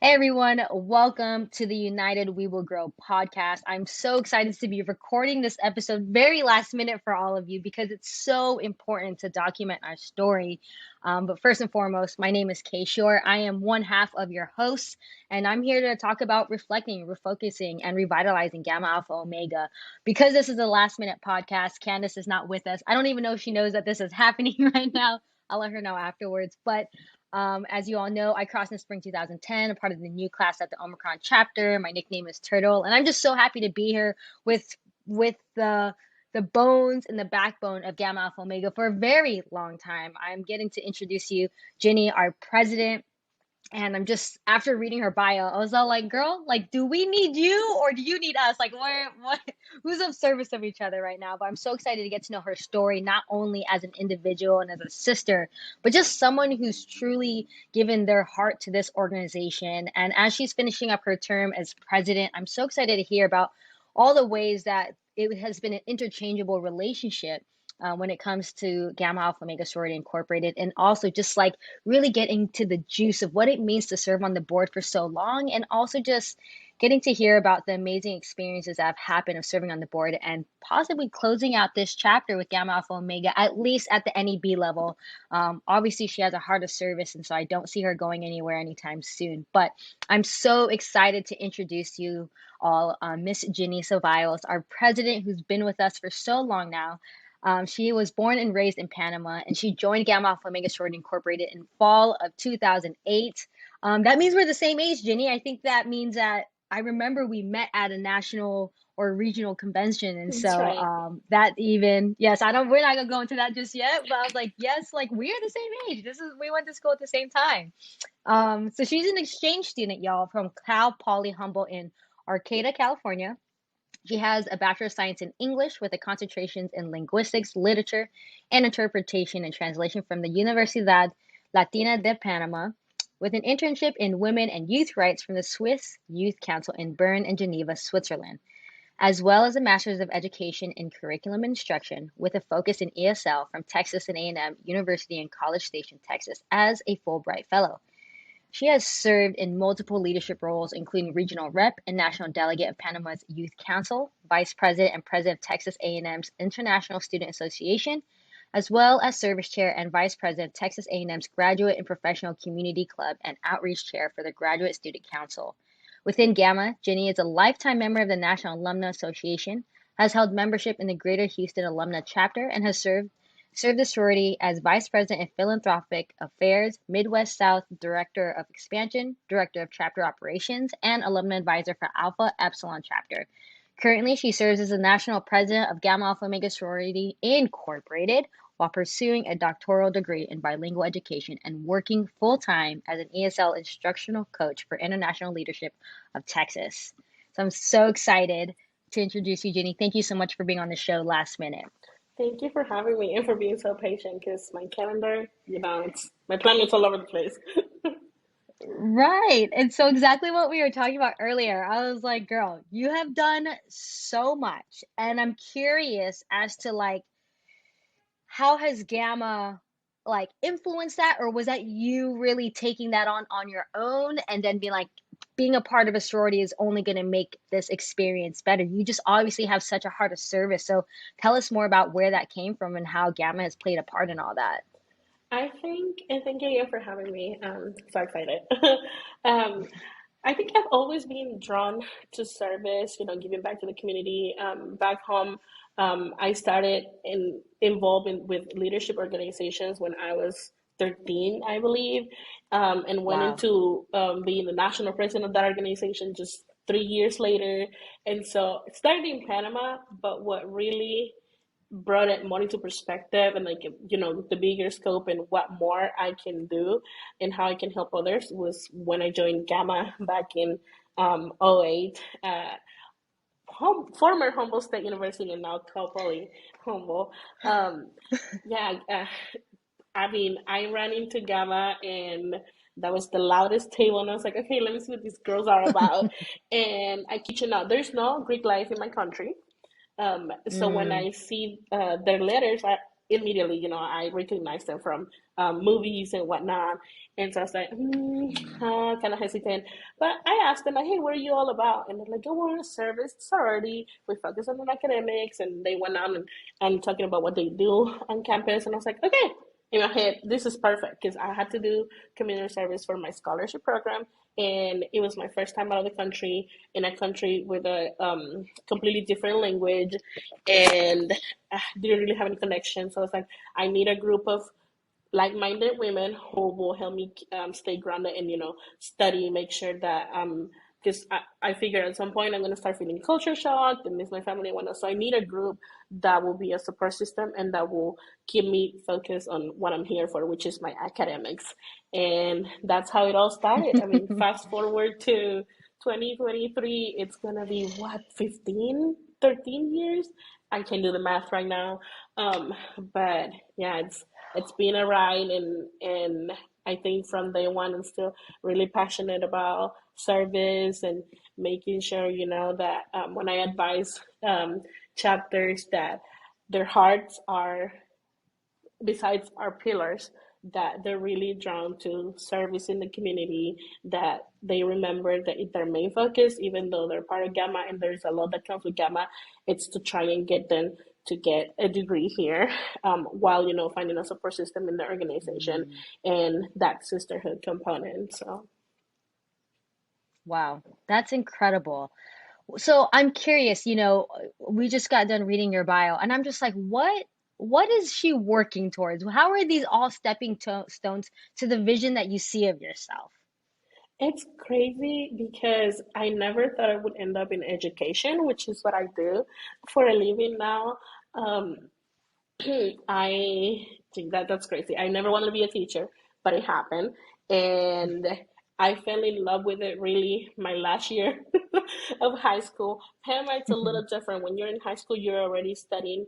Hey everyone, welcome to the United We Will Grow podcast. I'm so excited to be recording this episode very last minute for all of you because it's so important to document our story. But first and foremost, my name is Kay Shore. I am one half of your hosts, and I'm here to talk about reflecting, refocusing, and revitalizing Gamma Alpha Omega. Because this is a last minute podcast, Candace is not with us. I don't even know if she knows that this is happening right now. I'll let her know afterwards. But as you all know, I crossed in spring 2010, a part of the new class at the Omicron chapter. My nickname is Turtle, and I'm just so happy to be here with the bones and the backbone of Gamma Alpha Omega for a very long time. I'm getting to introduce you, Ginny, our president. And I'm just after reading her bio, I was all like, girl, like, do we need you or do you need us? Like, what, who's of service of each other right now? But I'm so excited to get to know her story, not only as an individual and as a sister, but just someone who's truly given their heart to this organization. And as she's finishing up her term as president, I'm so excited to hear about all the ways that it has been an interchangeable relationship when it comes to Gamma Alpha Omega Sorority Incorporated, and also just like really getting to the juice of what it means to serve on the board for so long, and also just getting to hear about the amazing experiences that have happened of serving on the board and possibly closing out this chapter with Gamma Alpha Omega, at least at the NEB level. Obviously, she has a heart of service, and so I don't see her going anywhere anytime soon. But I'm so excited to introduce you all, Miss Ginny Ceballos, our president, who's been with us for so long now. She was born and raised in Panama, and she joined Gamma Alpha Omega Sorority Incorporated in fall of 2008. That means we're the same age, Ginny. I think that means that I remember we met at a national or regional convention, and That's so right. that even yes, I don't. We're not gonna go into that just yet, but I was like, yes, like we are the same age. This is we went to school at the same time. So she's an exchange student, y'all, from Cal Poly Humboldt in Arcata, California. She has a Bachelor of Science in English with a concentration in linguistics, literature, and interpretation and translation from the Universidad Latina de Panama, with an internship in women and youth rights from the Swiss Youth Council in Bern and Geneva, Switzerland, as well as a Master's of Education in Curriculum Instruction with a focus in ESL from Texas and A&M University in College Station, Texas, as a Fulbright Fellow. She has served in multiple leadership roles, including regional rep and national delegate of Panama's Youth Council, vice president and president of Texas A&M's International Student Association, as well as service chair and vice president of Texas A&M's Graduate and Professional Community Club and outreach chair for the Graduate Student Council. Within Gamma, Jenny is a lifetime member of the National Alumni Association, has held membership in the Greater Houston Alumna Chapter, and has served the sorority as Vice President of Philanthropic Affairs, Midwest South Director of Expansion, Director of Chapter Operations, and Alumna Advisor for Alpha Epsilon Chapter. Currently, she serves as the National President of Gamma Alpha Omega Sorority Incorporated while pursuing a doctoral degree in bilingual education and working full time as an ESL instructional coach for International Leadership of Texas. So I'm so excited to introduce you, Jenny. Thank you so much for being on the show last minute. Thank you for having me and for being so patient because my calendar, it's my plan is all over the place. Right. And so exactly what we were talking about earlier. I was like, girl, you have done so much. And I'm curious as to like how has Gamma like influenced that, or was that you really taking that on your own and then being like being a part of a sorority is only going to make this experience better. You just obviously have such a heart of service. So tell us more about where that came from and how Gamma has played a part in all that. And thank you again for having me. So excited. um, I think I've always been drawn to service, giving back to the community. Back home, I started involved with leadership organizations when I was 13, I believe, and went Wow. into being the national president of that organization just 3 years later. And so it started in Panama, but what really brought it more into perspective and like the bigger scope and what more I can do and how I can help others was when I joined Gamma back in '08. Former Humboldt State University and now Cal Poly Humboldt. Um, yeah, I mean, I ran into Gamma and that was the loudest table, and I was like, okay, let me see what these girls are about. And I kid you not, there's no Greek life in my country. So when Mm, I see their letters, I immediately, I recognize them from movies and whatnot. And so I was like, kind of hesitant. But I asked them, like, hey, what are you all about? And they're like, oh, we're a service sorority. We focus on the academics. And they went on and talking about what they do on campus. And I was like, okay. In my head, this is perfect because I had to do community service for my scholarship program. And it was my first time out of the country in a country with a completely different language and didn't really have any connection. So I was like, I need a group of like-minded women who will help me stay grounded and study, make sure that because I figure at some point I'm going to start feeling culture shock and miss my family and whatnot. So I need a group that will be a support system and that will keep me focused on what I'm here for, which is my academics. And that's how it all started. I mean, fast forward to 2023, it's going to be what, 15, 13 years? I can do the math right now. Um, but yeah, it's been a ride, and I think from day one I'm still really passionate about service and making sure that when I advise chapters that their hearts are besides our pillars, that they're really drawn to service in the community, that they remember that their main focus, even though they're part of Gamma and there's a lot that comes with Gamma, it's to try and get them to get a degree here, while finding a support system in the organization Mm, and that sisterhood component. So wow, that's incredible. So I'm curious, we just got done reading your bio, and I'm just like, what is she working towards? How are these all stepping stones to the vision that you see of yourself? it's crazy because I never thought I would end up in education, which is what I do for a living now. Um, I think that's crazy. I never wanted to be a teacher, but it happened. And I fell in love with it really my last year of high school. Panama, it's a little different. When you're in high school, you're already studying,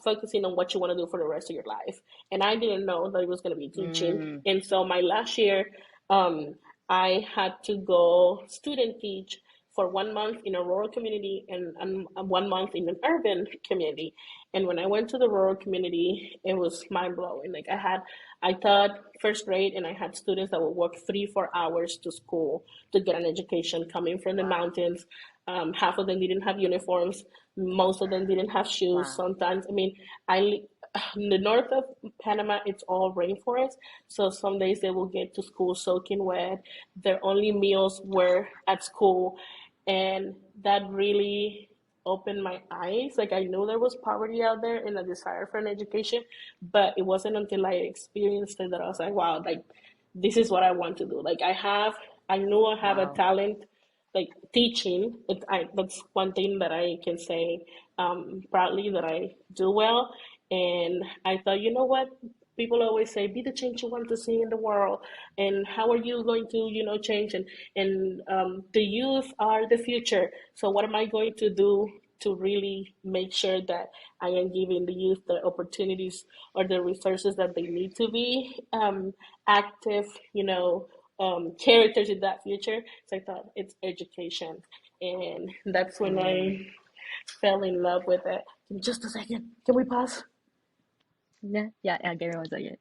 focusing on what you want to do for the rest of your life. And I didn't know that it was going to be teaching. Mm, And so my last year, um, I had to go student teach for 1 month in a rural community and 1 month in an urban community. And when I went to the rural community, it was mind blowing. Like I taught first grade, and I had students that would walk 3, 4 hours to school to get an education coming from the wow, mountains. Half of them didn't have uniforms. Most of them didn't have shoes. wow, Sometimes, I mean, I in the north of Panama, it's all rainforest. So some days they will get to school soaking wet. Their only meals were at school, and that really opened my eyes. Like I knew there was poverty out there and a desire for an education, but it wasn't until I experienced it that I was like, wow, like this is what I want to do. Like I knew I have a wow. talent, like teaching. That's one thing that I can say proudly that I do well. And I thought, you know what? People always say, be the change you want to see in the world. And how are you going to, change? And the youth are the future. So what am I going to do to really make sure that I am giving the youth the opportunities or the resources that they need to be active, characters in that future? So I thought it's education. And that's when Mm. I fell in love with it. Just a second. Can we pause? Yeah, yeah, yeah, give me 1 second.